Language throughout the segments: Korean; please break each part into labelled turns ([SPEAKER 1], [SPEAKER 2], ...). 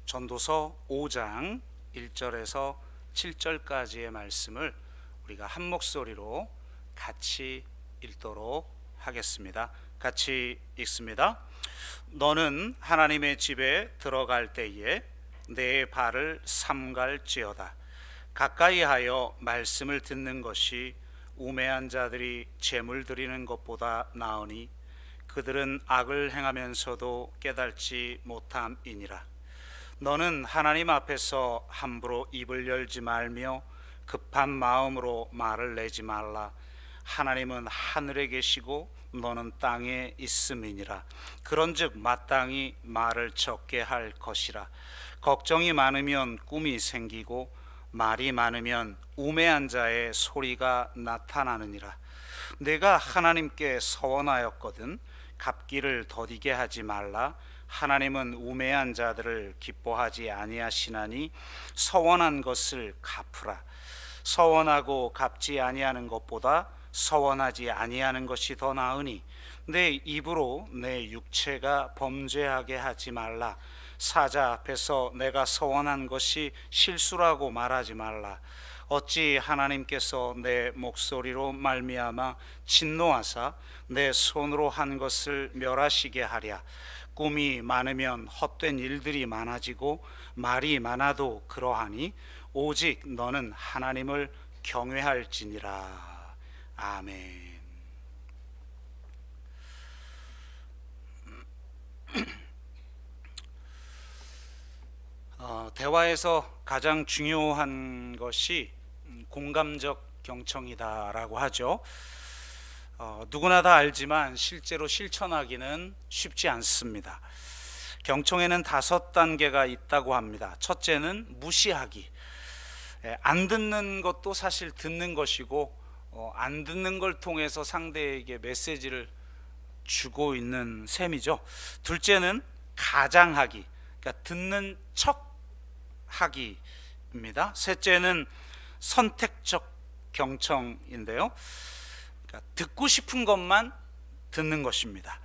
[SPEAKER 1] 전도서 5장 1절에서 7절까지의 말씀을 우리가 한 목소리로 같이 읽도록 하겠습니다. 같이 읽습니다. 너는 하나님의 집에 들어갈 때에 내 발을 삼갈지어다. 가까이 하여 말씀을 듣는 것이 우매한 자들이 재물 드리는 것보다 나으니 그들은 악을 행하면서도 깨달지 못함이니라. 너는 하나님 앞에서 함부로 입을 열지 말며 급한 마음으로 말을 내지 말라. 하나님은 하늘에 계시고 너는 땅에 있음이니라. 그런즉 마땅히 말을 적게 할 것이라. 걱정이 많으면 꿈이 생기고 말이 많으면 우매한 자의 소리가 나타나느니라. 내가 하나님께 서원하였거든 갚기를 더디게 하지 말라. 하나님은 우매한 자들을 기뻐하지 아니하시나니 서원한 것을 갚으라. 서원하고 갚지 아니하는 것보다 서원하지 아니하는 것이 더 나으니 내 입으로 내 육체가 범죄하게 하지 말라. 사자 앞에서 내가 서원한 것이 실수라고 말하지 말라. 어찌 하나님께서 내 목소리로 말미암아 진노하사 내 손으로 한 것을 멸하시게 하랴. 꿈이 많으면 헛된 일들이 많아지고 말이 많아도 그러하니 오직 너는 하나님을 경외할지니라. 아멘. 대화에서 가장 중요한 것이 공감적 경청이다라고 하죠. 누구나 다 알지만 실제로 실천하기는 쉽지 않습니다. 경청에는 5단계가 있다고 합니다. 첫째는 무시하기. 안 듣는 것도 사실 듣는 것이고 안 듣는 걸 통해서 상대에게 메시지를 주고 있는 셈이죠. 둘째는 가장하기. 그러니까 듣는 척하기입니다. 셋째는 선택적 경청인데요. 그러니까 듣고 싶은 것만 듣는 것입니다.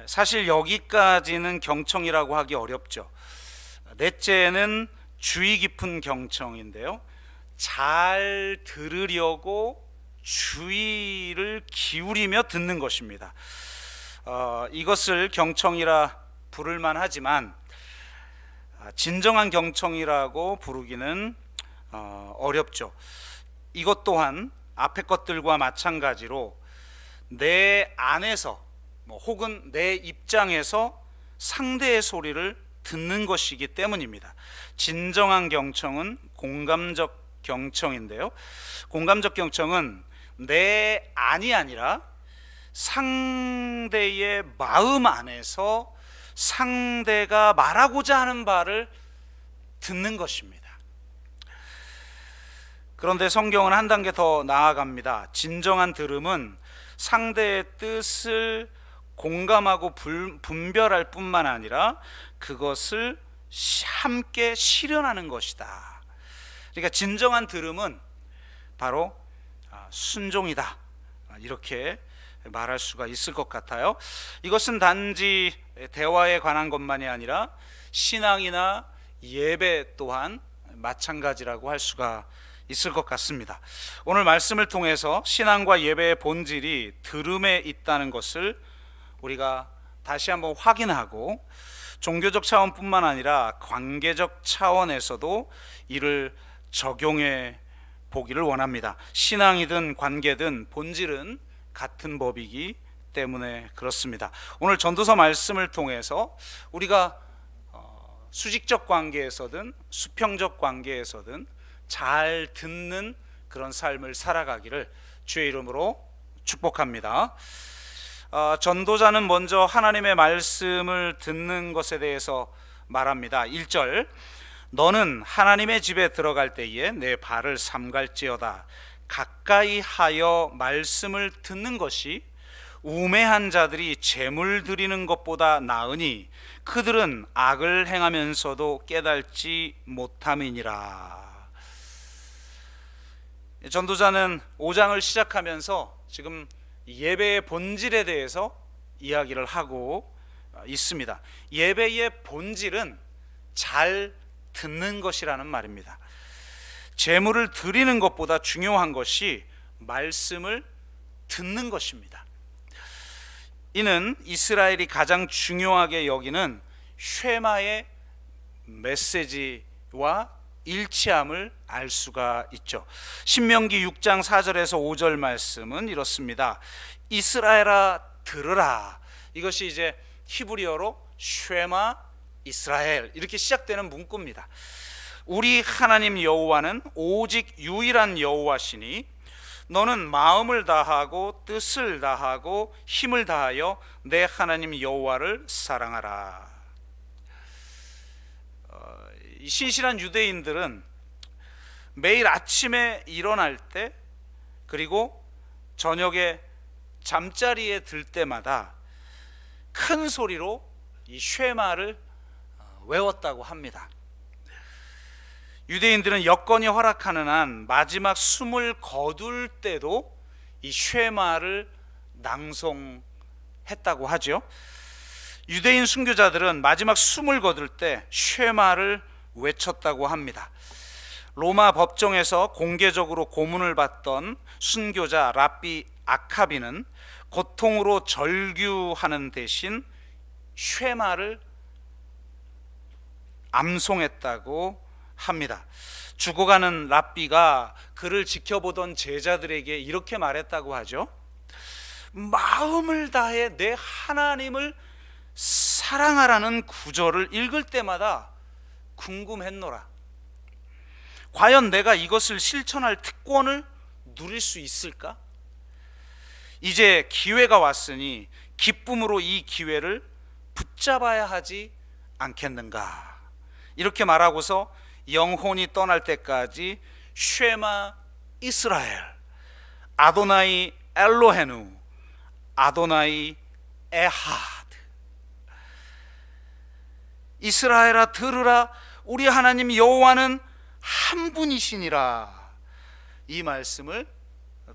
[SPEAKER 1] 사실 여기까지는 경청이라고 하기 어렵죠. 넷째는 주의 깊은 경청인데요. 잘 들으려고 주의를 기울이며 듣는 것입니다. 이것을 경청이라 부를만 하지만 진정한 경청이라고 부르기는 어렵죠. 이것 또한 앞의 것들과 마찬가지로 내 안에서 혹은 내 입장에서 상대의 소리를 듣는 것이기 때문입니다. 진정한 경청은 공감적 경청인데요. 공감적 경청은 내 안이 아니라 상대의 마음 안에서 상대가 말하고자 하는 바를 듣는 것입니다. 그런데 성경은 한 단계 더 나아갑니다. 진정한 들음은 상대의 뜻을 공감하고 분별할 뿐만 아니라 그것을 함께 실현하는 것이다. 그러니까 진정한 들음은 바로 순종이다. 이렇게 말할 수가 있을 것 같아요. 이것은 단지 대화에 관한 것만이 아니라 신앙이나 예배 또한 마찬가지라고 할 수가 있을 것 같습니다. 오늘 말씀을 통해서 신앙과 예배의 본질이 들음에 있다는 것을 우리가 다시 한번 확인하고 종교적 차원뿐만 아니라 관계적 차원에서도 이를 적용해 보기를 원합니다. 신앙이든 관계든 본질은 같은 법이기 때문에 그렇습니다. 오늘 전도서 말씀을 통해서 우리가 수직적 관계에서든 수평적 관계에서든 잘 듣는 그런 삶을 살아가기를 주의 이름으로 축복합니다. 전도자는 먼저 하나님의 말씀을 듣는 것에 대해서 말합니다. 1절, 너는 하나님의 집에 들어갈 때에 내 발을 삼갈지어다. 가까이 하여 말씀을 듣는 것이 우매한 자들이 재물 드리는 것보다 나으니 그들은 악을 행하면서도 깨달지 못함이니라. 전도자는 5장을 시작하면서 지금 예배의 본질에 대해서 이야기를 하고 있습니다. 예배의 본질은 잘 듣는 것이라는 말입니다. 제물을 드리는 것보다 중요한 것이 말씀을 듣는 것입니다. 이는 이스라엘이 가장 중요하게 여기는 쉐마의 메시지와 일치함을 알 수가 있죠. 신명기 6장 4절에서 5절 말씀은 이렇습니다. 이스라엘아 들으라. 이것이 이제 히브리어로 쉐마 이스라엘 이렇게 시작되는 문구입니다. 우리 하나님 여호와는 오직 유일한 여호와시니 너는 마음을 다하고 뜻을 다하고 힘을 다하여 내 하나님 여호와를 사랑하라. 신실한 유대인들은 매일 아침에 일어날 때 그리고 저녁에 잠자리에 들 때마다 큰 소리로 이 쉐마를 외웠다고 합니다. 유대인들은 여건이 허락하는 한 마지막 숨을 거둘 때도 이 쉐마를 낭송했다고 하죠. 유대인 순교자들은 마지막 숨을 거둘 때 쉐마를 외쳤다고 합니다. 로마 법정에서 공개적으로 고문을 받던 순교자 랍비 아카비는 고통으로 절규하는 대신 쉐마를 암송했다고 합니다. 죽어가는 랍비가 그를 지켜보던 제자들에게 이렇게 말했다고 하죠. 마음을 다해 내 하나님을 사랑하라는 구절을 읽을 때마다 궁금했노라. 과연 내가 이것을 실천할 특권을 누릴 수 있을까? 이제 기회가 왔으니 기쁨으로 이 기회를 붙잡아야 하지 않겠는가? 이렇게 말하고서 영혼이 떠날 때까지 쉐마 이스라엘, 아도나이 엘로헤누, 아도나이 에하드. 이스라엘아 들으라, 우리 하나님 여호와는 한 분이시니라. 이 말씀을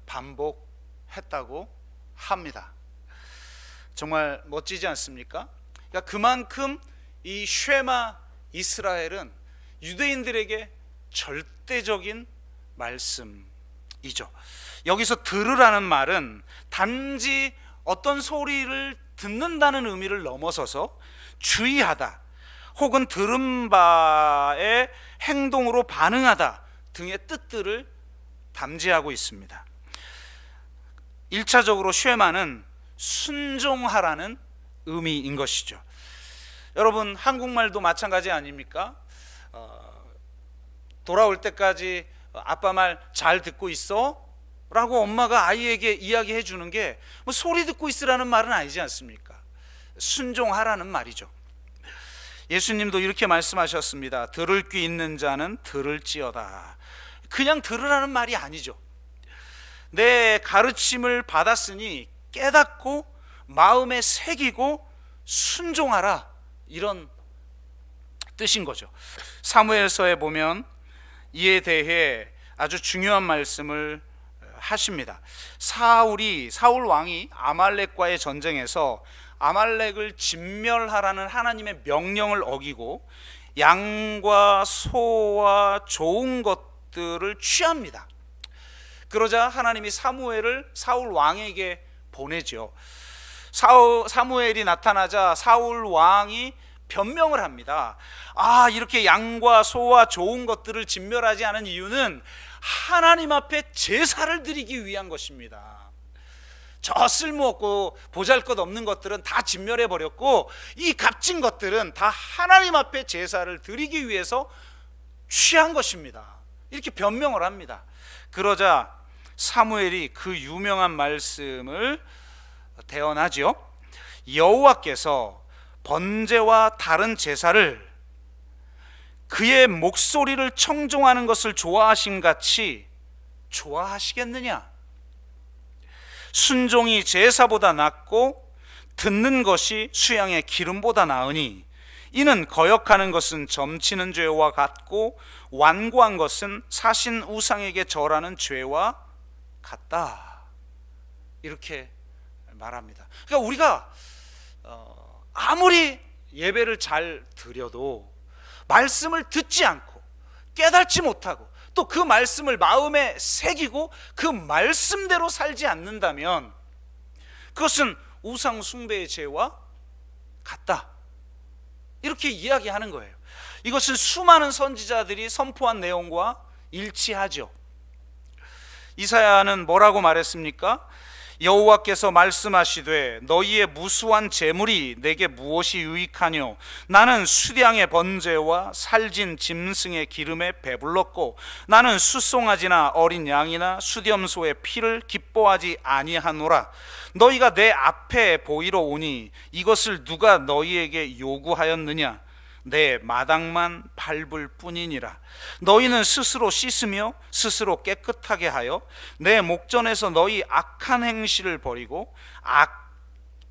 [SPEAKER 1] 반복했다고 합니다. 정말 멋지지 않습니까? 그러니까 그만큼 이 쉐마 이스라엘은 유대인들에게 절대적인 말씀이죠. 여기서 들으라는 말은 단지 어떤 소리를 듣는다는 의미를 넘어서서 주의하다 혹은 들은 바의 행동으로 반응하다 등의 뜻들을 담지하고 있습니다. 1차적으로 쉐마는 순종하라는 의미인 것이죠. 여러분 한국말도 마찬가지 아닙니까? 돌아올 때까지 아빠 말 잘 듣고 있어? 라고 엄마가 아이에게 이야기해 주는 게 뭐 소리 듣고 있으라는 말은 아니지 않습니까? 순종하라는 말이죠. 예수님도 이렇게 말씀하셨습니다. 들을 귀 있는 자는 들을지어다. 그냥 들으라는 말이 아니죠. 내 가르침을 받았으니 깨닫고 마음에 새기고 순종하라, 이런 뜻인 거죠. 사무엘서에 보면 이에 대해 아주 중요한 말씀을 하십니다. 사울 왕이 아말렉과의 전쟁에서 아말렉을 진멸하라는 하나님의 명령을 어기고 양과 소와 좋은 것들을 취합니다. 그러자 하나님이 사무엘을 사울 왕에게 보내죠. 사무엘이 나타나자 사울 왕이 변명을 합니다. 이렇게 양과 소와 좋은 것들을 진멸하지 않은 이유는 하나님 앞에 제사를 드리기 위한 것입니다. 저 쓸모없고 보잘것없는 것들은 다 진멸해 버렸고 이 값진 것들은 다 하나님 앞에 제사를 드리기 위해서 취한 것입니다. 이렇게 변명을 합니다. 그러자 사무엘이 그 유명한 말씀을 대언하죠. 여호와께서 번제와 다른 제사를 그의 목소리를 청종하는 것을 좋아하심 같이 좋아하시겠느냐? 순종이 제사보다 낫고 듣는 것이 수양의 기름보다 나으니 이는 거역하는 것은 점치는 죄와 같고 완고한 것은 사신 우상에게 절하는 죄와 같다. 이렇게 말합니다. 그러니까 우리가 아무리 예배를 잘 드려도 말씀을 듣지 않고 깨닫지 못하고 또 그 말씀을 마음에 새기고 그 말씀대로 살지 않는다면 그것은 우상 숭배의 죄와 같다, 이렇게 이야기하는 거예요. 이것은 수많은 선지자들이 선포한 내용과 일치하죠. 이사야는 뭐라고 말했습니까? 여호와께서 말씀하시되 너희의 무수한 재물이 내게 무엇이 유익하뇨? 나는 수량의 번제와 살진 짐승의 기름에 배불렀고 나는 숫송아지나 어린 양이나 수렴소의 피를 기뻐하지 아니하노라. 너희가 내 앞에 보이러 오니 이것을 누가 너희에게 요구하였느냐? 내 마당만 밟을 뿐이니라. 너희는 스스로 씻으며 스스로 깨끗하게 하여 내 목전에서 너희 악한 행실을 버리고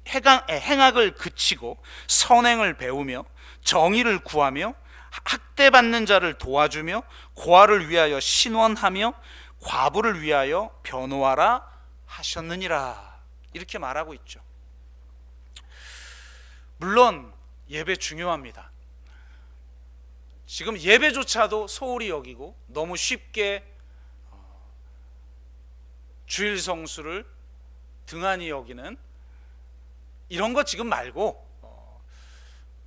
[SPEAKER 1] 행악을 그치고 선행을 배우며 정의를 구하며 학대받는 자를 도와주며 고아를 위하여 신원하며 과부를 위하여 변호하라 하셨느니라, 이렇게 말하고 있죠. 물론 예배 중요합니다. 지금 예배조차도 소홀히 여기고 너무 쉽게 주일 성수를 등한히 여기는 이런 거 지금 말고,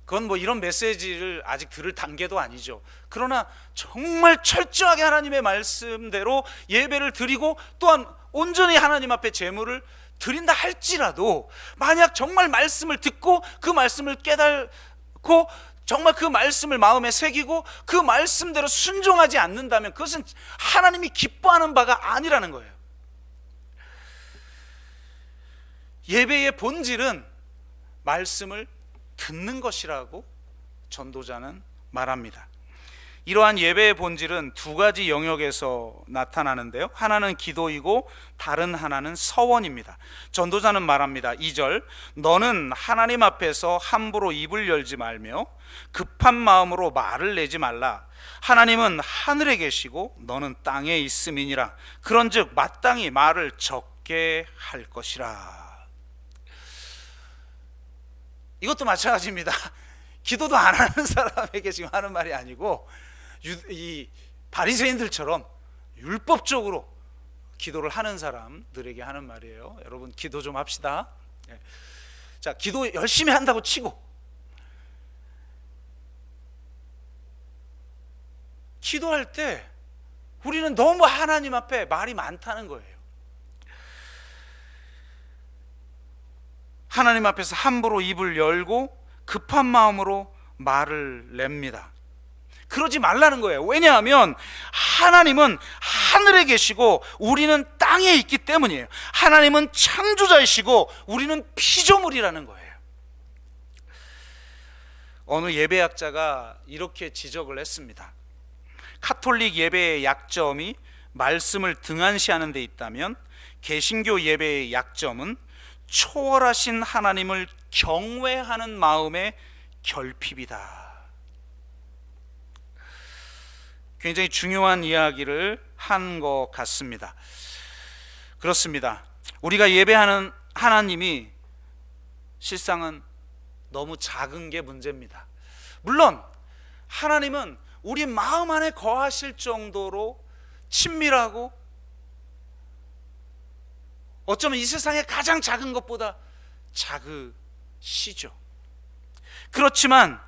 [SPEAKER 1] 그건 뭐 이런 메시지를 아직 들을 단계도 아니죠. 그러나 정말 철저하게 하나님의 말씀대로 예배를 드리고 또한 온전히 하나님 앞에 제물을 드린다 할지라도 만약 정말 말씀을 듣고 그 말씀을 깨닫고 정말 그 말씀을 마음에 새기고 그 말씀대로 순종하지 않는다면 그것은 하나님이 기뻐하는 바가 아니라는 거예요. 예배의 본질은 말씀을 듣는 것이라고 전도자는 말합니다. 이러한 예배의 본질은 두 가지 영역에서 나타나는데요, 하나는 기도이고 다른 하나는 서원입니다. 전도자는 말합니다. 2절, 너는 하나님 앞에서 함부로 입을 열지 말며 급한 마음으로 말을 내지 말라. 하나님은 하늘에 계시고 너는 땅에 있음이니라. 그런즉 마땅히 말을 적게 할 것이라. 이것도 마찬가지입니다. 기도도 안 하는 사람에게 지금 하는 말이 아니고 이 바리새인들처럼 율법적으로 기도를 하는 사람들에게 하는 말이에요. 여러분 기도 좀 합시다. 자, 기도 열심히 한다고 치고 기도할 때 우리는 너무 하나님 앞에 말이 많다는 거예요. 하나님 앞에서 함부로 입을 열고 급한 마음으로 말을 냅니다. 그러지 말라는 거예요. 왜냐하면 하나님은 하늘에 계시고 우리는 땅에 있기 때문이에요. 하나님은 창조자이시고 우리는 피조물이라는 거예요. 어느 예배학자가 이렇게 지적을 했습니다. 카톨릭 예배의 약점이 말씀을 등한시하는 데 있다면 개신교 예배의 약점은 초월하신 하나님을 경외하는 마음의 결핍이다. 굉장히 중요한 이야기를 한 것 같습니다. 그렇습니다. 우리가 예배하는 하나님이 실상은 너무 작은 게 문제입니다. 물론 하나님은 우리 마음 안에 거하실 정도로 친밀하고 어쩌면 이 세상에 가장 작은 것보다 작으시죠. 그렇지만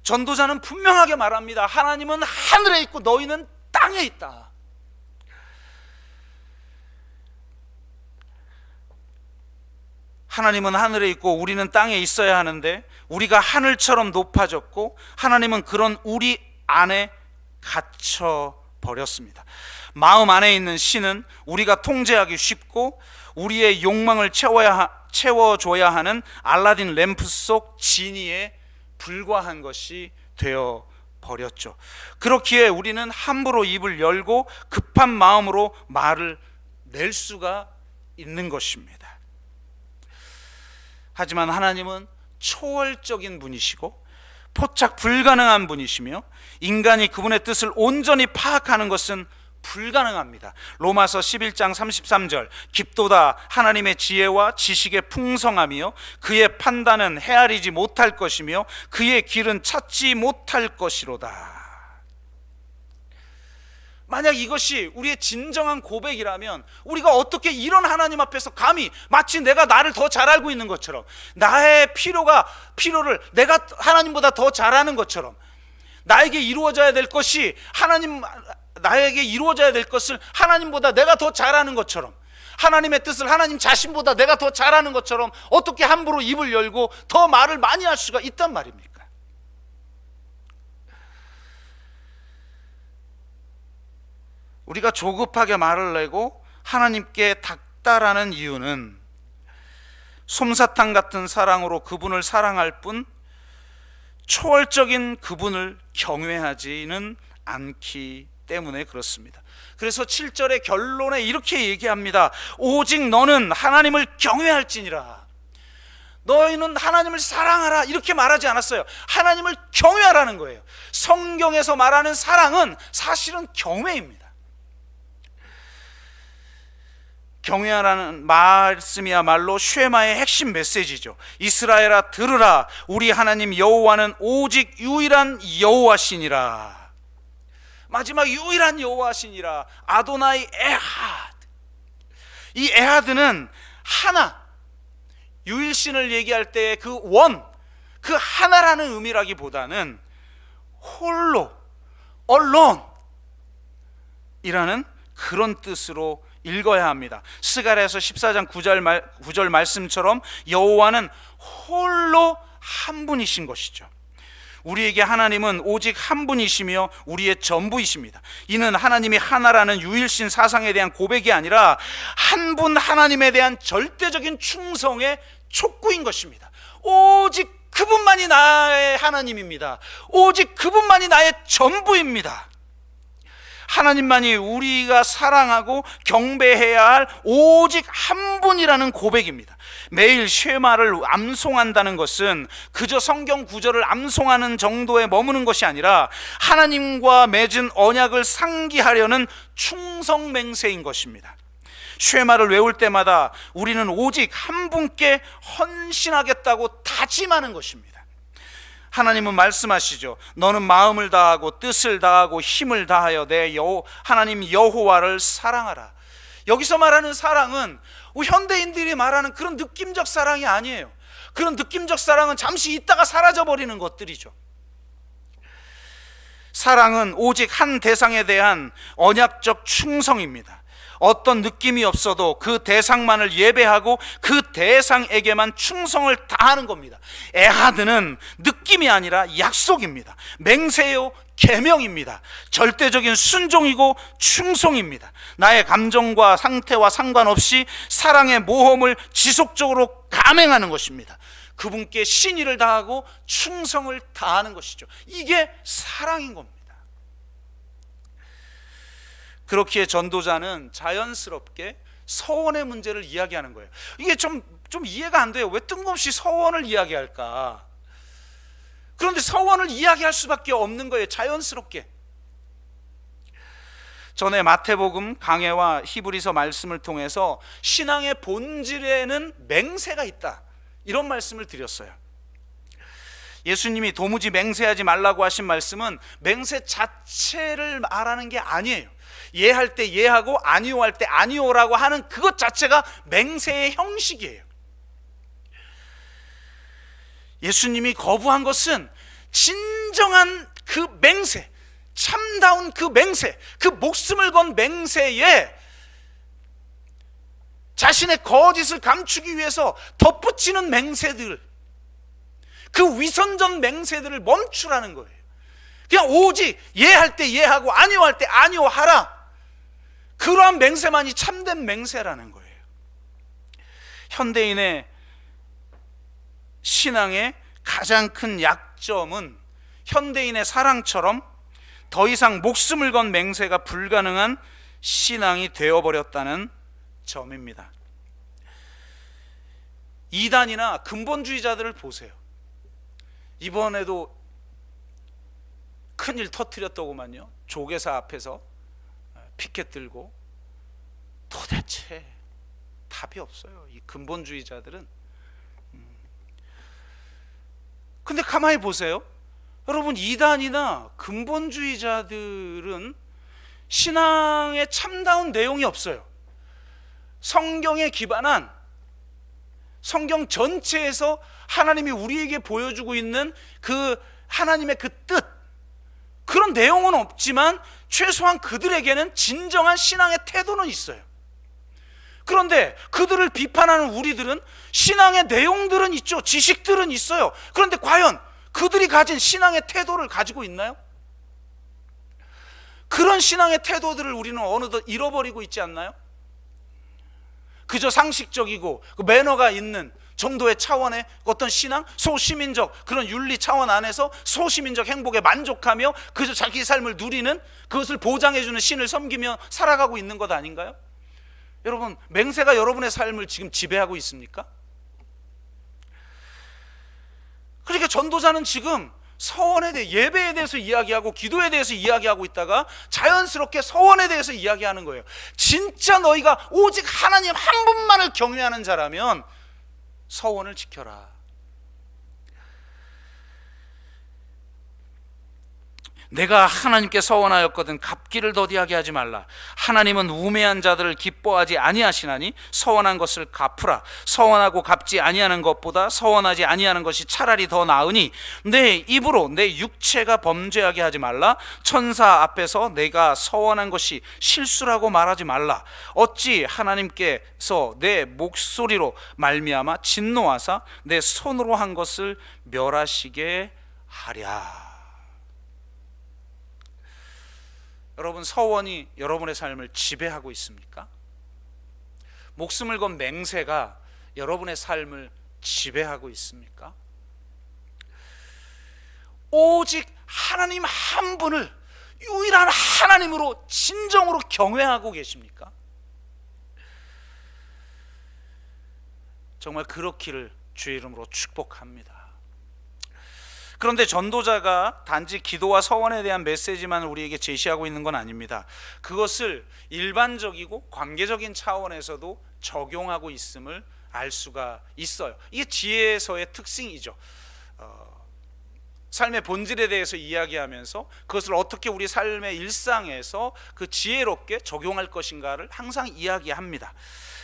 [SPEAKER 1] 전도자는 분명하게 말합니다. 하나님은 하늘에 있고 너희는 땅에 있다. 하나님은 하늘에 있고 우리는 땅에 있어야 하는데 우리가 하늘처럼 높아졌고 하나님은 그런 우리 안에 갇혀 버렸습니다. 마음 안에 있는 신은 우리가 통제하기 쉽고 우리의 욕망을 채워줘야 하는 알라딘 램프 속 지니에 불과한 것이 되어 버렸죠. 그렇기에 우리는 함부로 입을 열고 급한 마음으로 말을 낼 수가 있는 것입니다. 하지만 하나님은 초월적인 분이시고 포착 불가능한 분이시며 인간이 그분의 뜻을 온전히 파악하는 것은 불가능합니다. 로마서 11장 33절, 깊도다 하나님의 지혜와 지식의 풍성함이요 그의 판단은 헤아리지 못할 것이며 그의 길은 찾지 못할 것이로다. 만약 이것이 우리의 진정한 고백이라면 우리가 어떻게 이런 하나님 앞에서 감히 마치 내가 나를 더 잘 알고 있는 것처럼, 나의 필요를 내가 하나님보다 더 잘 아는 것처럼, 나에게 이루어져야 될 것이 나에게 이루어져야 될 것을 하나님보다 내가 더 잘 아는 것처럼, 하나님의 뜻을 하나님 자신보다 내가 더 잘 아는 것처럼 어떻게 함부로 입을 열고 더 말을 많이 할 수가 있단 말입니까? 우리가 조급하게 말을 내고 하나님께 닥달하는 이유는 솜사탕 같은 사랑으로 그분을 사랑할 뿐 초월적인 그분을 경외하지는 않기 때문에 그렇습니다. 그래서 7절의 결론에 이렇게 얘기합니다. 오직 너는 하나님을 경외할지니라. 너희는 하나님을 사랑하라 이렇게 말하지 않았어요. 하나님을 경외하라는 거예요. 성경에서 말하는 사랑은 사실은 경외입니다. 경외하라는 말씀이야말로 쉐마의 핵심 메시지죠. 이스라엘아 들으라, 우리 하나님 여호와는 오직 유일한 여호와시니라. 마지막 유일한 여호와시니라. 아도나이 에하드. 이 에하드는 하나, 유일신을 얘기할 때 그 원, 그 하나라는 의미라기보다는 홀로, alone 이라는 그런 뜻으로 읽어야 합니다. 스가랴서 14장 9절 말씀처럼 여호와는 홀로 한 분이신 것이죠. 우리에게 하나님은 오직 한 분이시며 우리의 전부이십니다. 이는 하나님이 하나라는 유일신 사상에 대한 고백이 아니라 한 분 하나님에 대한 절대적인 충성의 촉구인 것입니다. 오직 그분만이 나의 하나님입니다. 오직 그분만이 나의 전부입니다. 하나님만이 우리가 사랑하고 경배해야 할 오직 한 분이라는 고백입니다. 매일 쉐마를 암송한다는 것은 그저 성경 구절을 암송하는 정도에 머무는 것이 아니라 하나님과 맺은 언약을 상기하려는 충성 맹세인 것입니다. 쉐마를 외울 때마다 우리는 오직 한 분께 헌신하겠다고 다짐하는 것입니다. 하나님은 말씀하시죠. 너는 마음을 다하고 뜻을 다하고 힘을 다하여 내 하나님 여호와를 사랑하라. 여기서 말하는 사랑은 현대인들이 말하는 그런 느낌적 사랑이 아니에요. 그런 느낌적 사랑은 잠시 있다가 사라져버리는 것들이죠. 사랑은 오직 한 대상에 대한 언약적 충성입니다. 어떤 느낌이 없어도 그 대상만을 예배하고 그 대상에게만 충성을 다하는 겁니다. 에하드는 느낌이 아니라 약속입니다. 맹세요, 계명입니다. 절대적인 순종이고 충성입니다. 나의 감정과 상태와 상관없이 사랑의 모험을 지속적으로 감행하는 것입니다. 그분께 신의를 다하고 충성을 다하는 것이죠. 이게 사랑인 겁니다. 그렇기에 전도자는 자연스럽게 서원의 문제를 이야기하는 거예요. 이게 좀 이해가 안 돼요. 왜 뜬금없이 서원을 이야기할까? 그런데 서원을 이야기할 수밖에 없는 거예요. 자연스럽게. 전에 마태복음 강해와 히브리서 말씀을 통해서 신앙의 본질에는 맹세가 있다, 이런 말씀을 드렸어요. 예수님이 도무지 맹세하지 말라고 하신 말씀은 맹세 자체를 말하는 게 아니에요. 예할 때 예하고 아니오 할 때 아니오라고 하는 그것 자체가 맹세의 형식이에요. 예수님이 거부한 것은 진정한 그 맹세, 참다운 그 맹세, 그 목숨을 건 맹세에 자신의 거짓을 감추기 위해서 덧붙이는 맹세들, 그 위선전 맹세들을 멈추라는 거예요. 그냥 오직 예할 때 예하고 아니오 할 때 아니오 하라, 그러한 맹세만이 참된 맹세라는 거예요. 현대인의 신앙의 가장 큰 약점은 현대인의 사랑처럼 더 이상 목숨을 건 맹세가 불가능한 신앙이 되어버렸다는 점입니다. 이단이나 근본주의자들을 보세요. 이번에도 큰일 터뜨렸더구만요. 조계사 앞에서 피켓 들고 도대체 답이 없어요, 이 근본주의자들은. 근데 가만히 보세요. 여러분, 이단이나 근본주의자들은 신앙에 참다운 내용이 없어요. 성경에 기반한, 성경 전체에서 하나님이 우리에게 보여주고 있는 그 하나님의 그 뜻, 그런 내용은 없지만 최소한 그들에게는 진정한 신앙의 태도는 있어요. 그런데 그들을 비판하는 우리들은 신앙의 내용들은 있죠, 지식들은 있어요. 그런데 과연 그들이 가진 신앙의 태도를 가지고 있나요? 그런 신앙의 태도들을 우리는 어느덧 잃어버리고 있지 않나요? 그저 상식적이고 매너가 있는 정도의 차원의 어떤 신앙, 소시민적 그런 윤리 차원 안에서 소시민적 행복에 만족하며 그저 자기 삶을 누리는, 그것을 보장해주는 신을 섬기며 살아가고 있는 것 아닌가요? 여러분, 맹세가 여러분의 삶을 지금 지배하고 있습니까? 그러니까 전도자는 지금 서원에 대해, 예배에 대해서 이야기하고 기도에 대해서 이야기하고 있다가 자연스럽게 서원에 대해서 이야기하는 거예요. 진짜 너희가 오직 하나님 한 분만을 경외하는 자라면 서원을 지켜라. 내가 하나님께 서원하였거든 갚기를 더디하게 하지 말라. 하나님은 우매한 자들을 기뻐하지 아니하시나니 서원한 것을 갚으라. 서원하고 갚지 아니하는 것보다 서원하지 아니하는 것이 차라리 더 나으니 내 입으로 내 육체가 범죄하게 하지 말라. 천사 앞에서 내가 서원한 것이 실수라고 말하지 말라. 어찌 하나님께서 내 목소리로 말미암아 진노하사 내 손으로 한 것을 멸하시게 하랴. 여러분, 서원이 여러분의 삶을 지배하고 있습니까? 목숨을 건 맹세가 여러분의 삶을 지배하고 있습니까? 오직 하나님 한 분을 유일한 하나님으로 진정으로 경외하고 계십니까? 정말 그렇기를 주의 이름으로 축복합니다. 그런데 전도자가 단지 기도와 서원에 대한 메시지만 우리에게 제시하고 있는 건 아닙니다. 그것을 일반적이고 관계적인 차원에서도 적용하고 있음을 알 수가 있어요. 이게 지혜서의 특징이죠. 삶의 본질에 대해서 이야기하면서 그것을 어떻게 우리 삶의 일상에서 그 지혜롭게 적용할 것인가를 항상 이야기합니다.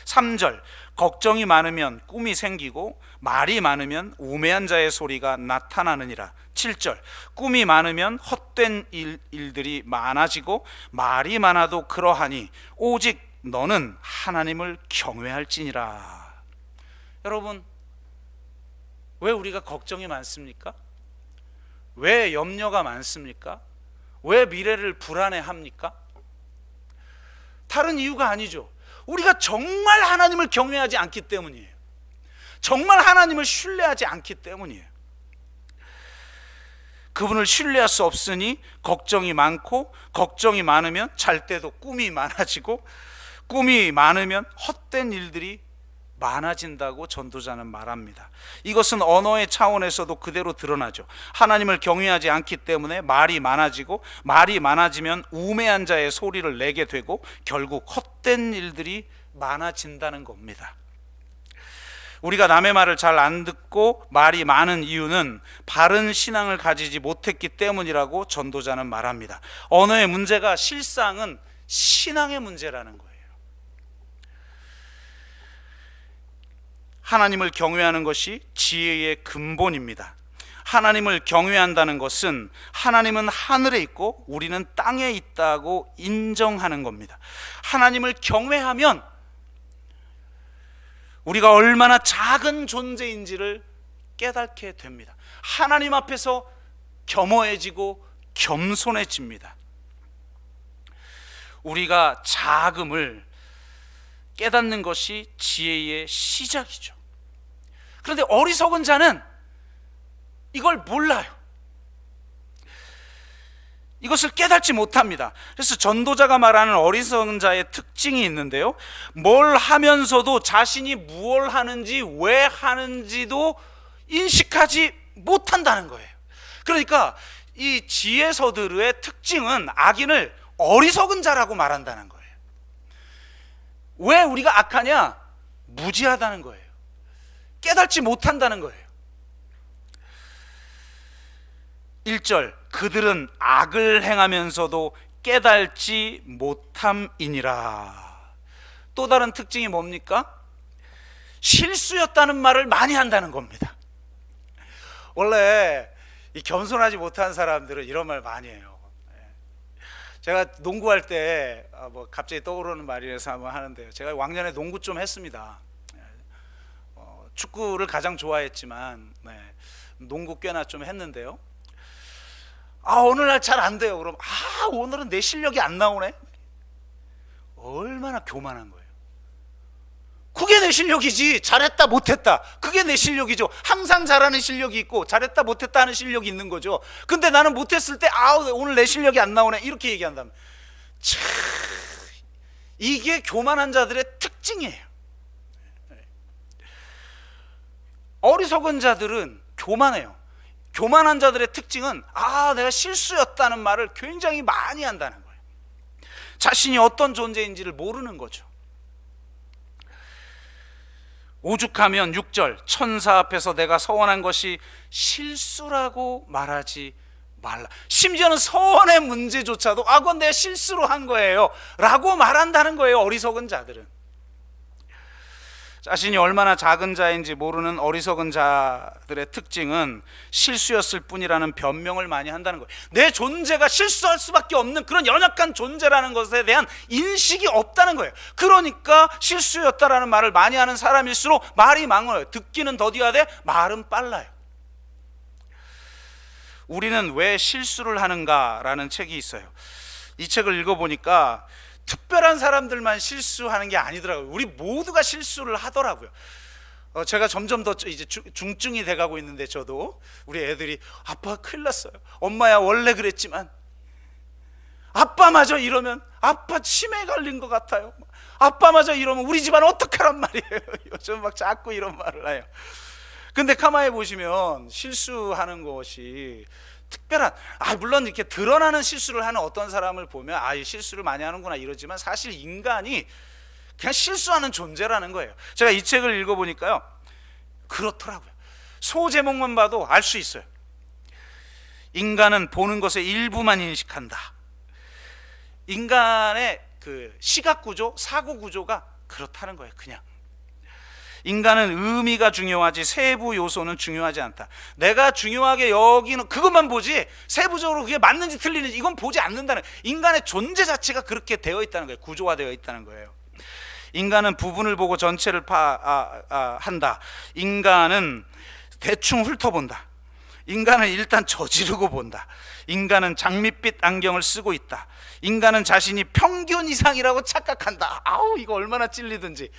[SPEAKER 1] 3절, 걱정이 많으면 꿈이 생기고 말이 많으면 우매한 자의 소리가 나타나느니라. 7절, 꿈이 많으면 헛된 일들이 많아지고 말이 많아도 그러하니 오직 너는 하나님을 경외할지니라. 여러분, 왜 우리가 걱정이 많습니까? 왜 염려가 많습니까? 왜 미래를 불안해합니까? 다른 이유가 아니죠. 우리가 정말 하나님을 경외하지 않기 때문이에요. 정말 하나님을 신뢰하지 않기 때문이에요. 그분을 신뢰할 수 없으니 걱정이 많고, 걱정이 많으면 잘 때도 꿈이 많아지고, 꿈이 많으면 헛된 일들이 많아진다고 전도자는 말합니다. 이것은 언어의 차원에서도 그대로 드러나죠. 하나님을 경외하지 않기 때문에 말이 많아지고, 말이 많아지면 우매한 자의 소리를 내게 되고 결국 헛된 일들이 많아진다는 겁니다. 우리가 남의 말을 잘 안 듣고 말이 많은 이유는 바른 신앙을 가지지 못했기 때문이라고 전도자는 말합니다. 언어의 문제가 실상은 신앙의 문제라는 거예요. 하나님을 경외하는 것이 지혜의 근본입니다. 하나님을 경외한다는 것은 하나님은 하늘에 있고 우리는 땅에 있다고 인정하는 겁니다. 하나님을 경외하면 우리가 얼마나 작은 존재인지를 깨닫게 됩니다. 하나님 앞에서 겸허해지고 겸손해집니다. 우리가 작음을 깨닫는 것이 지혜의 시작이죠. 그런데 어리석은 자는 이걸 몰라요. 이것을 깨닫지 못합니다. 그래서 전도자가 말하는 어리석은 자의 특징이 있는데요, 뭘 하면서도 자신이 무엇을 하는지 왜 하는지도 인식하지 못한다는 거예요. 그러니까 이 지혜서들의 특징은 악인을 어리석은 자라고 말한다는 거예요. 왜 우리가 악하냐? 무지하다는 거예요. 깨닫지 못한다는 거예요. 1절, 그들은 악을 행하면서도 깨닫지 못함이니라. 또 다른 특징이 뭡니까? 실수였다는 말을 많이 한다는 겁니다. 원래 이 겸손하지 못한 사람들은 이런 말 많이 해요. 제가 농구할 때 갑자기 떠오르는 말이라서 한번 하는데요. 제가 왕년에 농구 좀 했습니다. 축구를 가장 좋아했지만 농구 꽤나 좀 했는데요. 오늘날 잘 안 돼요. 그럼 오늘은 내 실력이 안 나오네. 얼마나 교만한 거예요. 그게 내 실력이지. 잘했다 못했다 그게 내 실력이죠. 항상 잘하는 실력이 있고 잘했다 못했다 하는 실력이 있는 거죠. 근데 나는 못했을 때 오늘 내 실력이 안 나오네 이렇게 얘기한다면, 참, 이게 교만한 자들의 특징이에요. 어리석은 자들은 교만해요. 교만한 자들의 특징은 내가 실수였다는 말을 굉장히 많이 한다는 거예요. 자신이 어떤 존재인지를 모르는 거죠. 오죽하면 6절, 천사 앞에서 내가 서원한 것이 실수라고 말하지 말라. 심지어는 서원의 문제조차도 그건 내가 실수로 한 거예요 라고 말한다는 거예요. 어리석은 자들은 자신이 얼마나 작은 자인지 모르는 어리석은 자들의 특징은 실수였을 뿐이라는 변명을 많이 한다는 거예요. 내 존재가 실수할 수밖에 없는 그런 연약한 존재라는 것에 대한 인식이 없다는 거예요. 그러니까 실수였다라는 말을 많이 하는 사람일수록 말이 많아요. 듣기는 더디어야 돼, 말은 빨라요. 우리는 왜 실수를 하는가라는 책이 있어요. 이 책을 읽어보니까 특별한 사람들만 실수하는 게 아니더라고요. 우리 모두가 실수를 하더라고요. 제가 점점 더 이제 중증이 돼가고 있는데, 저도 우리 애들이 아빠 큰일 났어요. 엄마야 원래 그랬지만 아빠마저 이러면 아빠 치매 걸린 것 같아요. 아빠마저 이러면 우리 집안 어떡하란 말이에요. 요즘 막 자꾸 이런 말을 해요. 근데 가만히 보시면 실수하는 것이 특별한, 물론 이렇게 드러나는 실수를 하는 어떤 사람을 보면 이 실수를 많이 하는구나 이러지만, 사실 인간이 그냥 실수하는 존재라는 거예요. 제가 이 책을 읽어보니까요, 그렇더라고요. 소제목만 봐도 알 수 있어요. 인간은 보는 것의 일부만 인식한다. 인간의 그 시각 구조, 사고 구조가 그렇다는 거예요. 그냥 인간은 의미가 중요하지 세부 요소는 중요하지 않다. 내가 중요하게 여기는 그것만 보지 세부적으로 그게 맞는지 틀리는지 이건 보지 않는다는, 인간의 존재 자체가 그렇게 되어 있다는 거예요. 구조화되어 있다는 거예요. 인간은 부분을 보고 전체를 한다. 인간은 대충 훑어본다. 인간은 일단 저지르고 본다. 인간은 장밋빛 안경을 쓰고 있다. 인간은 자신이 평균 이상이라고 착각한다. 이거 얼마나 찔리든지.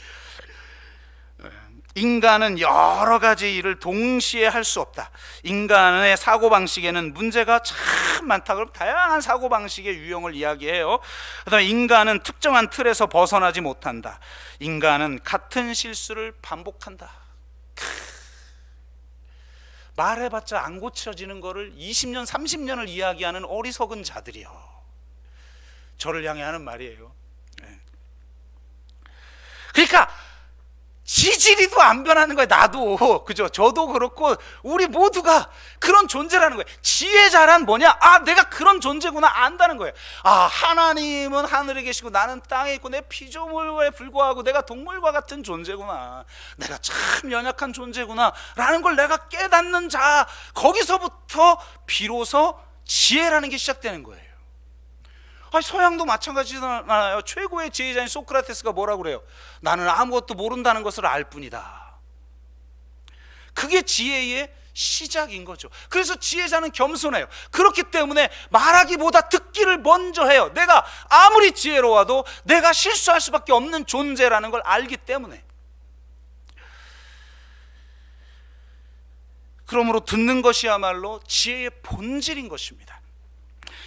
[SPEAKER 1] 인간은 여러 가지 일을 동시에 할 수 없다. 인간의 사고방식에는 문제가 참 많다. 그럼 다양한 사고방식의 유형을 이야기해요. 그다음에 인간은 특정한 틀에서 벗어나지 못한다. 인간은 같은 실수를 반복한다. 말해봤자 안 고쳐지는 거를 20년 30년을 이야기하는 어리석은 자들이요, 저를 향해 하는 말이에요. 그러니까 지질이도 안 변하는 거예요. 나도, 그죠? 저도 그렇고 우리 모두가 그런 존재라는 거예요. 지혜자란 뭐냐? 내가 그런 존재구나 안다는 거예요. 하나님은 하늘에 계시고 나는 땅에 있고 내 피조물에 불과하고 내가 동물과 같은 존재구나, 내가 참 연약한 존재구나 라는 걸 내가 깨닫는 자, 거기서부터 비로소 지혜라는 게 시작되는 거예요. 서양도 마찬가지잖아요. 최고의 지혜자인 소크라테스가 뭐라고 그래요? 나는 아무것도 모른다는 것을 알 뿐이다. 그게 지혜의 시작인 거죠. 그래서 지혜자는 겸손해요. 그렇기 때문에 말하기보다 듣기를 먼저 해요. 내가 아무리 지혜로워도 내가 실수할 수밖에 없는 존재라는 걸 알기 때문에. 그러므로 듣는 것이야말로 지혜의 본질인 것입니다.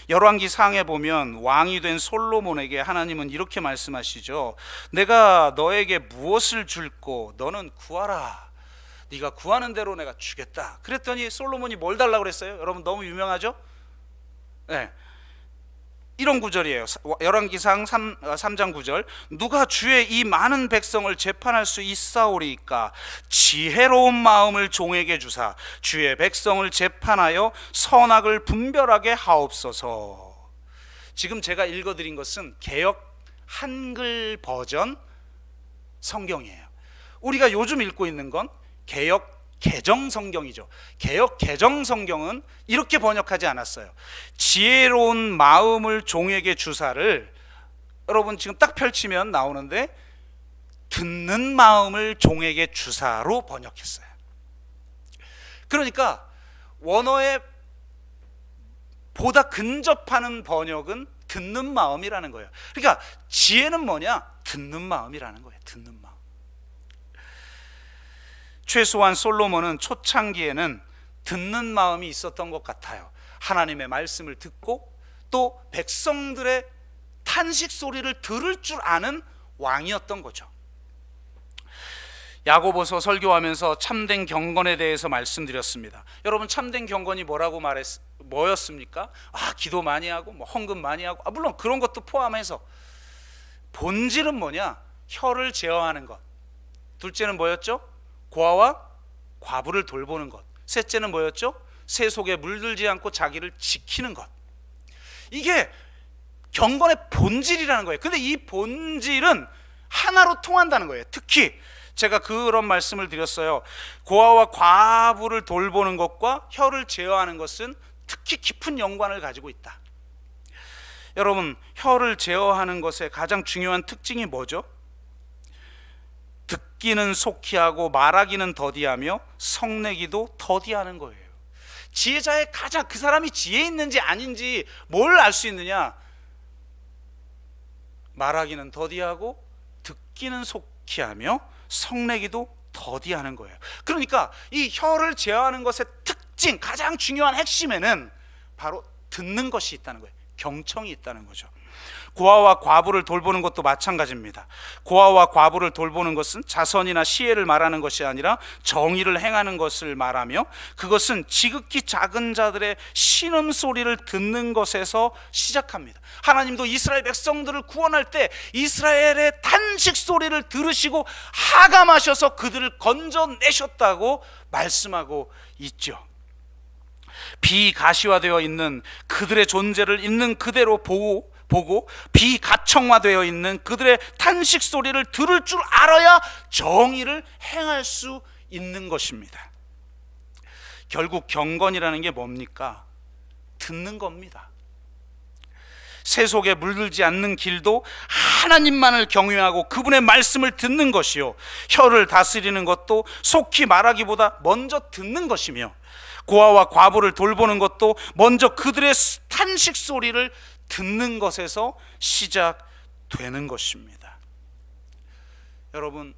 [SPEAKER 1] 열왕기 상에 보면 왕이 된 솔로몬에게 하나님은 이렇게 말씀하시죠. 내가 너에게 무엇을 줄고 너는 구하라. 네가 구하는 대로 내가 주겠다. 그랬더니 솔로몬이 뭘 달라고 그랬어요? 여러분 너무 유명하죠? 네. 이런 구절이에요. 열왕기상 3장 9절. 누가 주의 이 많은 백성을 재판할 수 있사오리이까? 지혜로운 마음을 종에게 주사 주의 백성을 재판하여 선악을 분별하게 하옵소서. 지금 제가 읽어드린 것은 개역 한글 버전 성경이에요. 우리가 요즘 읽고 있는 건 개역 개정 성경이죠. 개역 개정 성경은 이렇게 번역하지 않았어요. 지혜로운 마음을 종에게 주사를, 여러분 지금 딱 펼치면 나오는데 듣는 마음을 종에게 주사로 번역했어요. 그러니까 원어에 보다 근접하는 번역은 듣는 마음이라는 거예요. 그러니까 지혜는 뭐냐? 듣는 마음이라는 거예요. 듣는 마음. 최소한 솔로몬은 초창기에는 듣는 마음이 있었던 것 같아요. 하나님의 말씀을 듣고 또 백성들의 탄식 소리를 들을 줄 아는 왕이었던 거죠. 야고보서 설교하면서 참된 경건에 대해서 말씀드렸습니다. 여러분, 참된 경건이 뭐였습니까? 기도 많이 하고 헌금 많이 하고, 물론 그런 것도 포함해서 본질은 뭐냐? 혀를 제어하는 것. 둘째는 뭐였죠? 고아와 과부를 돌보는 것. 셋째는 뭐였죠? 새 속에 물들지 않고 자기를 지키는 것. 이게 경건의 본질이라는 거예요. 근데 이 본질은 하나로 통한다는 거예요. 특히 제가 그런 말씀을 드렸어요. 고아와 과부를 돌보는 것과 혀를 제어하는 것은 특히 깊은 연관을 가지고 있다. 여러분, 혀를 제어하는 것의 가장 중요한 특징이 뭐죠? 듣기는 속히 하고 말하기는 더디하며 성내기도 더디하는 거예요. 지혜자의 가장, 그 사람이 지혜 있는지 아닌지 뭘 알 수 있느냐? 말하기는 더디하고 듣기는 속히 하며 성내기도 더디하는 거예요. 그러니까 이 혀를 제어하는 것의 특징, 가장 중요한 핵심에는 바로 듣는 것이 있다는 거예요. 경청이 있다는 거죠. 고아와 과부를 돌보는 것도 마찬가지입니다. 고아와 과부를 돌보는 것은 자선이나 시혜를 말하는 것이 아니라 정의를 행하는 것을 말하며, 그것은 지극히 작은 자들의 신음소리를 듣는 것에서 시작합니다. 하나님도 이스라엘 백성들을 구원할 때 이스라엘의 탄식 소리를 들으시고 하감하셔서 그들을 건져내셨다고 말씀하고 있죠. 비가시화되어 있는 그들의 존재를 있는 그대로 보고 비가청화되어 있는 그들의 탄식 소리를 들을 줄 알아야 정의를 행할 수 있는 것입니다. 결국 경건이라는 게 뭡니까? 듣는 겁니다. 새 속에 물들지 않는 길도 하나님만을 경외하고 그분의 말씀을 듣는 것이요, 혀를 다스리는 것도 속히 말하기보다 먼저 듣는 것이며, 고아와 과부를 돌보는 것도 먼저 그들의 탄식 소리를 듣는 것에서 시작되는 것입니다. 여러분,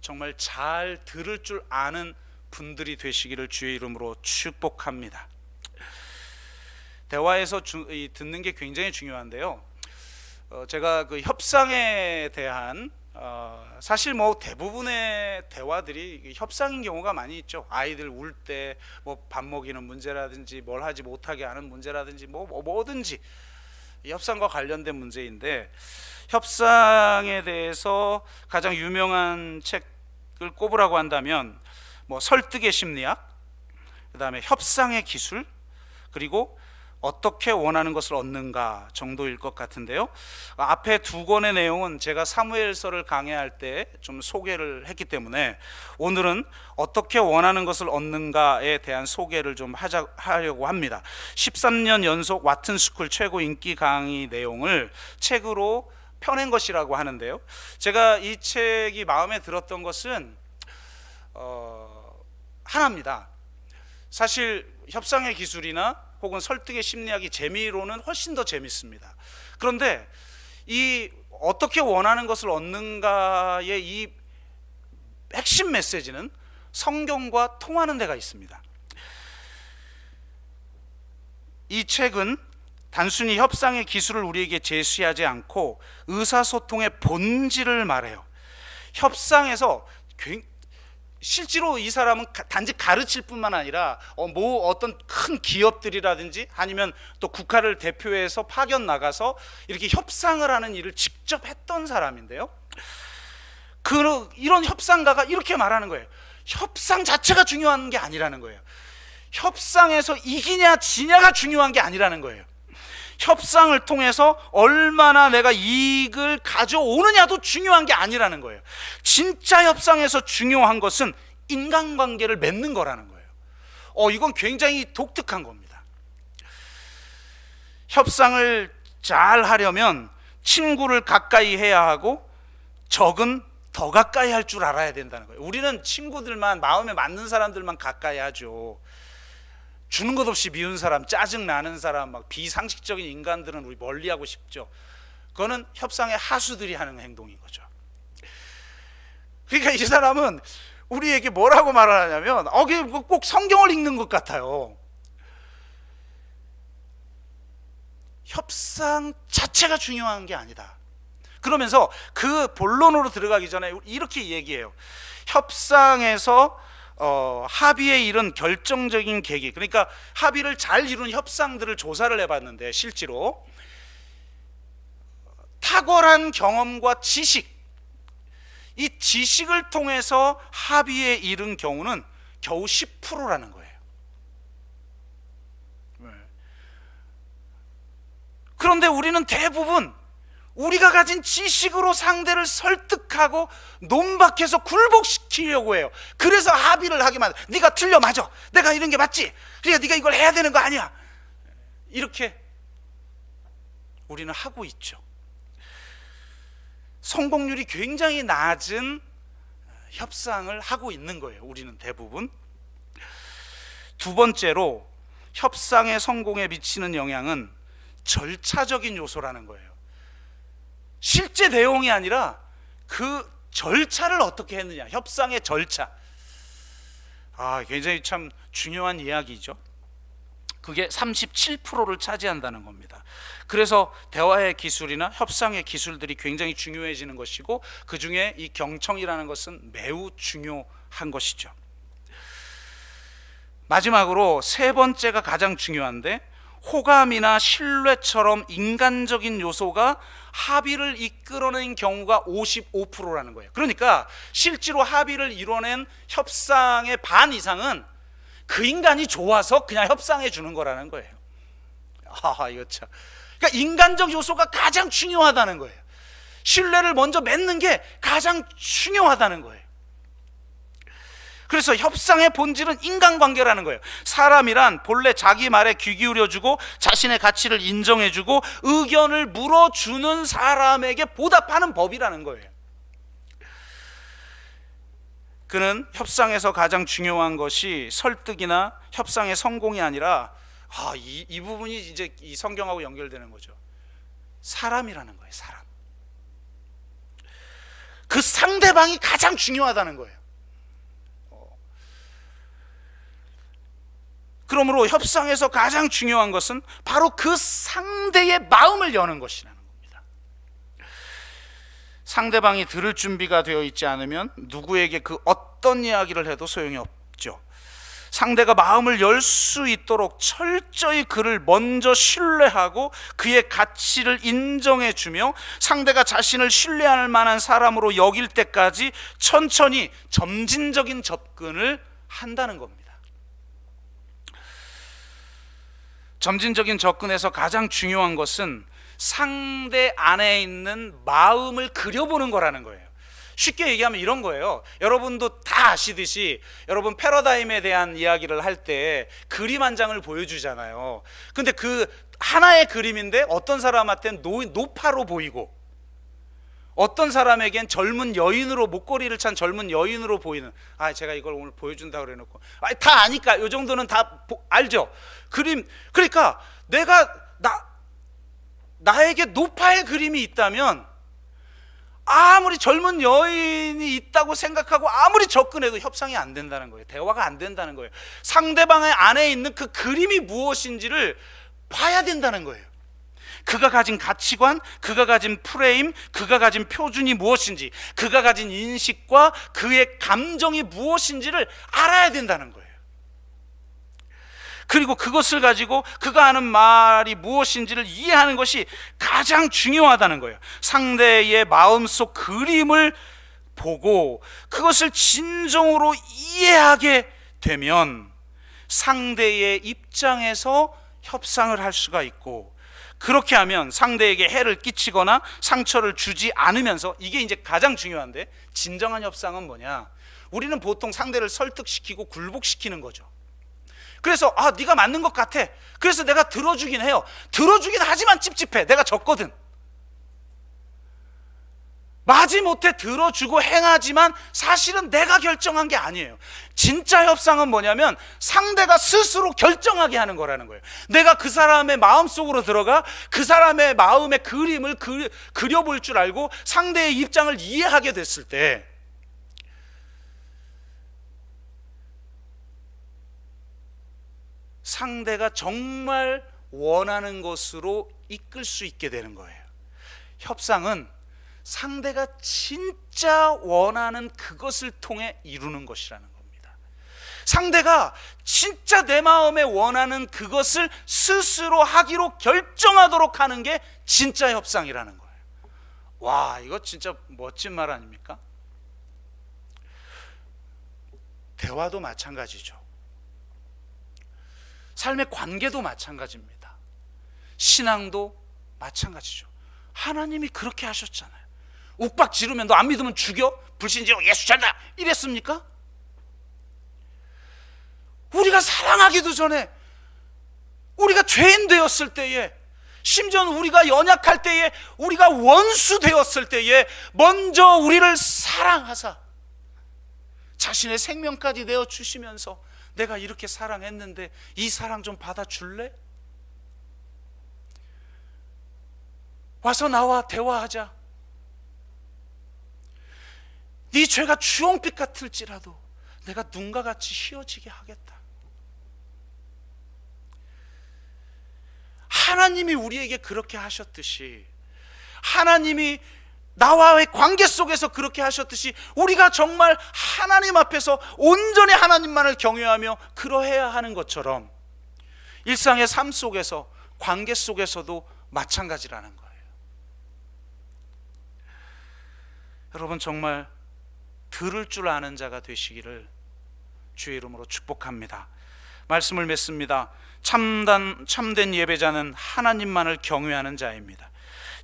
[SPEAKER 1] 정말 잘 들을 줄 아는 분들이 되시기를 주의 이름으로 축복합니다. 대화에서 듣는 게 굉장히 중요한데요. 제가 그 협상에 대한 사실 대부분의 대화들이 협상인 경우가 많이 있죠. 아이들 울 때 밥 먹이는 문제라든지 뭘 하지 못하게 하는 문제라든지 뭐든지 협상과 관련된 문제인데, 협상에 대해서 가장 유명한 책을 꼽으라고 한다면 설득의 심리학, 그 다음에 협상의 기술, 그리고 어떻게 원하는 것을 얻는가 정도일 것 같은데요. 앞에 두 권의 내용은 제가 사무엘서를 강해할 때 좀 소개를 했기 때문에 오늘은 어떻게 원하는 것을 얻는가에 대한 소개를 좀 하려고 합니다. 13년 연속 와튼스쿨 최고 인기 강의 내용을 책으로 펴낸 것이라고 하는데요. 제가 이 책이 마음에 들었던 것은 하나입니다. 사실 협상의 기술이나 혹은 설득의 심리학이 재미로는 훨씬 더 재밌습니다. 그런데 이 어떻게 원하는 것을 얻는가의 이 핵심 메시지는 성경과 통하는 데가 있습니다. 이 책은 단순히 협상의 기술을 우리에게 제시하지 않고 의사소통의 본질을 말해요. 협상에서 실제로 이 사람은 단지 가르칠 뿐만 아니라 어떤 큰 기업들이라든지 아니면 또 국가를 대표해서 파견 나가서 이렇게 협상을 하는 일을 직접 했던 사람인데요, 이런 협상가가 이렇게 말하는 거예요. 협상 자체가 중요한 게 아니라는 거예요. 협상에서 이기냐 지냐가 중요한 게 아니라는 거예요. 협상을 통해서 얼마나 내가 이익을 가져오느냐도 중요한 게 아니라는 거예요. 진짜 협상에서 중요한 것은 인간관계를 맺는 거라는 거예요. 이건 굉장히 독특한 겁니다. 협상을 잘 하려면 친구를 가까이 해야 하고 적은 더 가까이 할 줄 알아야 된다는 거예요. 우리는 친구들만, 마음에 맞는 사람들만 가까이 하죠. 주는 것 없이 미운 사람, 짜증 나는 사람, 막 비상식적인 인간들은 우리 멀리하고 싶죠. 그거는 협상의 하수들이 하는 행동인 거죠. 그러니까 이 사람은 우리에게 뭐라고 말하냐면 꼭 성경을 읽는 것 같아요. 협상 자체가 중요한 게 아니다. 그러면서 그 본론으로 들어가기 전에 이렇게 얘기해요. 협상에서 합의에 이른 결정적인 계기, 그러니까 합의를 잘 이룬 협상들을 조사를 해봤는데 실제로 탁월한 경험과 지식, 이 지식을 통해서 합의에 이른 경우는 겨우 10%라는 거예요. 그런데 우리는 대부분 우리가 가진 지식으로 상대를 설득하고 논박해서 굴복시키려고 해요. 그래서 합의를 하게 만들어. 네가 틀려, 맞아, 내가 이런 게 맞지, 그러니까 네가 이걸 해야 되는 거 아니야, 이렇게 우리는 하고 있죠. 성공률이 굉장히 낮은 협상을 하고 있는 거예요, 우리는 대부분. 두 번째로 협상의 성공에 미치는 영향은 절차적인 요소라는 거예요. 실제 내용이 아니라 그 절차를 어떻게 했느냐, 협상의 절차. 굉장히 참 중요한 이야기죠. 그게 37%를 차지한다는 겁니다. 그래서 대화의 기술이나 협상의 기술들이 굉장히 중요해지는 것이고, 그 중에 이 경청이라는 것은 매우 중요한 것이죠. 마지막으로 세 번째가 가장 중요한데, 호감이나 신뢰처럼 인간적인 요소가 합의를 이끌어낸 경우가 55%라는 거예요. 그러니까 실제로 합의를 이뤄낸 협상의 반 이상은 그 인간이 좋아서 그냥 협상해 주는 거라는 거예요. 이거 참. 그러니까 인간적 요소가 가장 중요하다는 거예요. 신뢰를 먼저 맺는 게 가장 중요하다는 거예요. 그래서 협상의 본질은 인간관계라는 거예요. 사람이란 본래 자기 말에 귀 기울여주고 자신의 가치를 인정해주고 의견을 물어주는 사람에게 보답하는 법이라는 거예요. 그는 협상에서 가장 중요한 것이 설득이나 협상의 성공이 아니라 이 부분이 이제 이 성경하고 연결되는 거죠. 사람이라는 거예요. 사람. 그 상대방이 가장 중요하다는 거예요. 그러므로 협상에서 가장 중요한 것은 바로 그 상대의 마음을 여는 것이라는 겁니다. 상대방이 들을 준비가 되어 있지 않으면 누구에게 그 어떤 이야기를 해도 소용이 없죠. 상대가 마음을 열 수 있도록 철저히 그를 먼저 신뢰하고 그의 가치를 인정해 주며 상대가 자신을 신뢰할 만한 사람으로 여길 때까지 천천히 점진적인 접근을 한다는 겁니다. 점진적인 접근에서 가장 중요한 것은 상대 안에 있는 마음을 그려보는 거라는 거예요. 쉽게 얘기하면 이런 거예요. 여러분도 다 아시듯이 여러분 패러다임에 대한 이야기를 할 때 그림 한 장을 보여주잖아요. 근데 그 하나의 그림인데 어떤 사람한테는 노파로 보이고 어떤 사람에겐 젊은 여인으로, 목걸이를 찬 젊은 여인으로 보이는, 제가 이걸 오늘 보여준다고 그래놓고 다 아니까 이 정도는 다 알죠. 그림. 그러니까 나에게 노파의 그림이 있다면 아무리 젊은 여인이 있다고 생각하고 아무리 접근해도 협상이 안 된다는 거예요. 대화가 안 된다는 거예요. 상대방의 안에 있는 그 그림이 무엇인지를 봐야 된다는 거예요. 그가 가진 가치관, 그가 가진 프레임, 그가 가진 표준이 무엇인지, 그가 가진 인식과 그의 감정이 무엇인지를 알아야 된다는 거예요. 그리고 그것을 가지고 그가 하는 말이 무엇인지를 이해하는 것이 가장 중요하다는 거예요. 상대의 마음속 그림을 보고 그것을 진정으로 이해하게 되면 상대의 입장에서 협상을 할 수가 있고, 그렇게 하면 상대에게 해를 끼치거나 상처를 주지 않으면서, 이게 이제 가장 중요한데, 진정한 협상은 뭐냐? 우리는 보통 상대를 설득시키고 굴복시키는 거죠. 그래서 네가 맞는 것 같아. 그래서 내가 들어주긴 해요. 들어주긴 하지만 찝찝해. 내가 졌거든. 마지못해 들어주고 행하지만 사실은 내가 결정한 게 아니에요. 진짜 협상은 뭐냐면 상대가 스스로 결정하게 하는 거라는 거예요. 내가 그 사람의 마음속으로 들어가 그 사람의 마음의 그림을 그려볼 줄 알고 상대의 입장을 이해하게 됐을 때, 상대가 정말 원하는 것으로 이끌 수 있게 되는 거예요. 협상은 상대가 진짜 원하는 그것을 통해 이루는 것이라는 겁니다. 상대가 진짜 내 마음에 원하는 그것을 스스로 하기로 결정하도록 하는 게 진짜 협상이라는 거예요. 와, 이거 진짜 멋진 말 아닙니까? 대화도 마찬가지죠. 삶의 관계도 마찬가지입니다. 신앙도 마찬가지죠. 하나님이 그렇게 하셨잖아요. 욱박 지르면 너 안 믿으면 죽여? 불신지어 예수 잘다 이랬습니까? 우리가 사랑하기도 전에, 우리가 죄인 되었을 때에, 심지어는 우리가 연약할 때에, 우리가 원수 되었을 때에 먼저 우리를 사랑하사 자신의 생명까지 내어주시면서 내가 이렇게 사랑했는데 이 사랑 좀 받아줄래? 와서 나와 대화하자. 네 죄가 주홍빛 같을지라도 내가 눈과 같이 휘어지게 하겠다. 하나님이 우리에게 그렇게 하셨듯이, 하나님이 나와의 관계 속에서 그렇게 하셨듯이, 우리가 정말 하나님 앞에서 온전히 하나님만을 경외하며 그러해야 하는 것처럼 일상의 삶 속에서, 관계 속에서도 마찬가지라는 거예요. 여러분, 정말 들을 줄 아는 자가 되시기를 주의 이름으로 축복합니다. 말씀을 맺습니다. 참된 예배자는 하나님만을 경외하는 자입니다.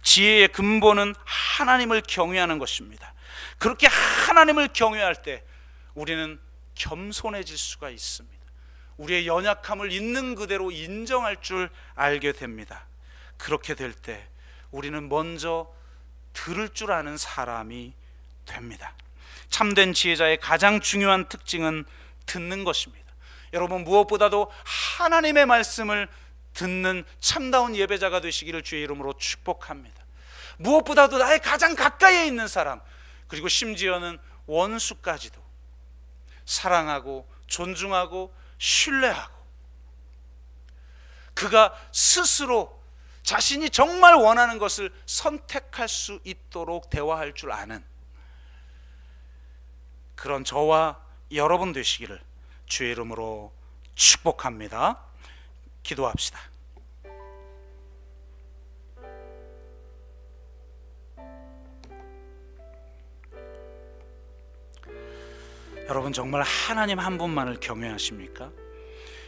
[SPEAKER 1] 지혜의 근본은 하나님을 경외하는 것입니다. 그렇게 하나님을 경외할 때 우리는 겸손해질 수가 있습니다. 우리의 연약함을 있는 그대로 인정할 줄 알게 됩니다. 그렇게 될 때 우리는 먼저 들을 줄 아는 사람이 됩니다. 참된 지혜자의 가장 중요한 특징은 듣는 것입니다. 여러분, 무엇보다도 하나님의 말씀을 듣는 참다운 예배자가 되시기를 주의 이름으로 축복합니다. 무엇보다도 나의 가장 가까이에 있는 사람, 그리고 심지어는 원수까지도 사랑하고 존중하고 신뢰하고, 그가 스스로 자신이 정말 원하는 것을 선택할 수 있도록 대화할 줄 아는 그런 저와 여러분 되시기를 주의 이름으로 축복합니다. 기도합시다. 여러분, 정말 하나님 한 분만을 경외하십니까?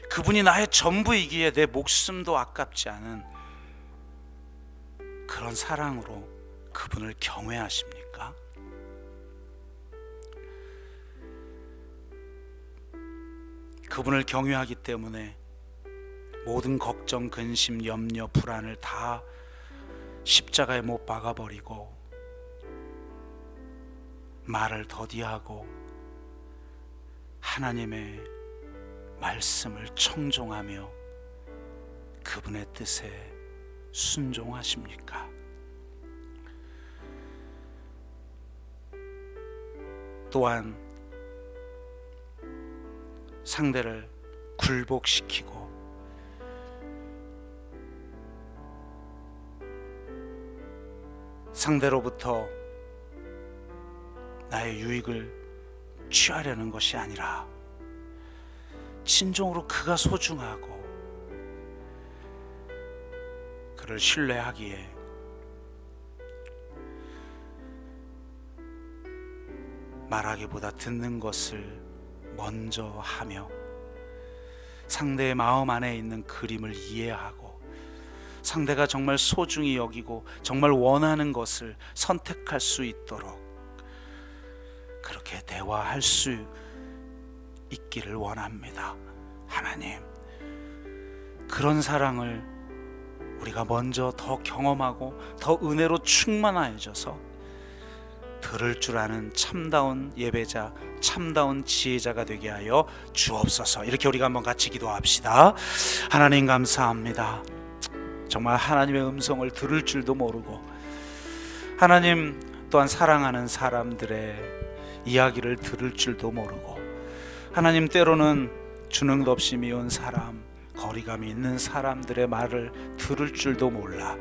[SPEAKER 1] 그분이 나의 전부이기에 내 목숨도 아깝지 않은 그런 사랑으로 그분을 경외하십니까? 그분을 경외하기 때문에 모든 걱정, 근심, 염려, 불안을 다 십자가에 못 박아버리고 말을 더디하고 하나님의 말씀을 청종하며 그분의 뜻에 순종하십니까? 또한 상대를 굴복시키고 상대로부터 나의 유익을 취하려는 것이 아니라 진정으로 그가 소중하고 그를 신뢰하기에 말하기보다 듣는 것을 먼저 하며 상대의 마음 안에 있는 그림을 이해하고 상대가 정말 소중히 여기고 정말 원하는 것을 선택할 수 있도록 그렇게 대화할 수 있기를 원합니다. 하나님, 그런 사랑을 우리가 먼저 더 경험하고 더 은혜로 충만해져서 들을 줄 아는 참다운 예배자, 참다운 지혜자가 되게 하여 주옵소서. 이렇게 우리가 한번 같이 기도합시다. 하나님 감사합니다. 정말 하나님의 음성을 들을 줄도 모르고 하나님 또한 사랑하는 사람들의 이야기를 들을 줄도 모르고 하나님 때로는 주능도 없이 미운 사람, 거리감이 있는 사람들의 말을 들을 줄도 몰라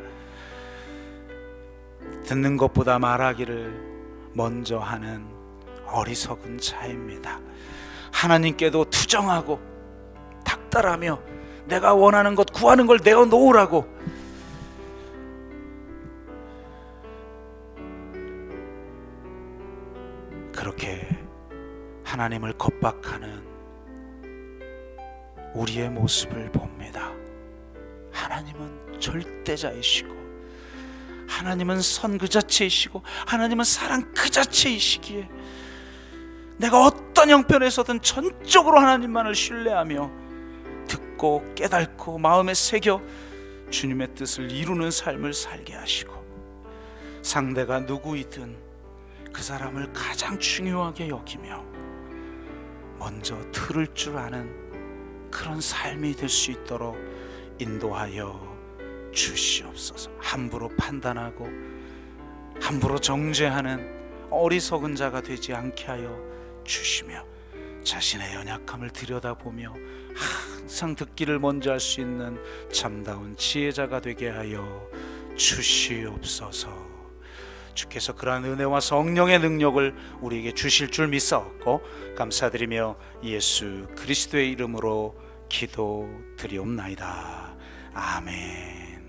[SPEAKER 1] 듣는 것보다 말하기를 먼저 하는 어리석은 자입니다. 하나님께도 투정하고 닥달하며 내가 원하는 것 구하는 걸 내어놓으라고 그렇게 하나님을 겁박하는 우리의 모습을 봅니다. 하나님은 절대자이시고 하나님은 선 그 자체이시고 하나님은 사랑 그 자체이시기에 내가 어떤 형편에서든 전적으로 하나님만을 신뢰하며 듣고 깨닫고 마음에 새겨 주님의 뜻을 이루는 삶을 살게 하시고 상대가 누구이든 그 사람을 가장 중요하게 여기며 먼저 들을 줄 아는 그런 삶이 될 수 있도록 인도하여 주시옵소서. 함부로 판단하고 함부로 정죄하는 어리석은 자가 되지 않게 하여 주시며 자신의 연약함을 들여다보며 항상 듣기를 먼저 할 수 있는 참다운 지혜자가 되게 하여 주시옵소서. 주께서 그러한 은혜와 성령의 능력을 우리에게 주실 줄 믿사옵고 감사드리며 예수 그리스도의 이름으로 기도드리옵나이다. 아멘.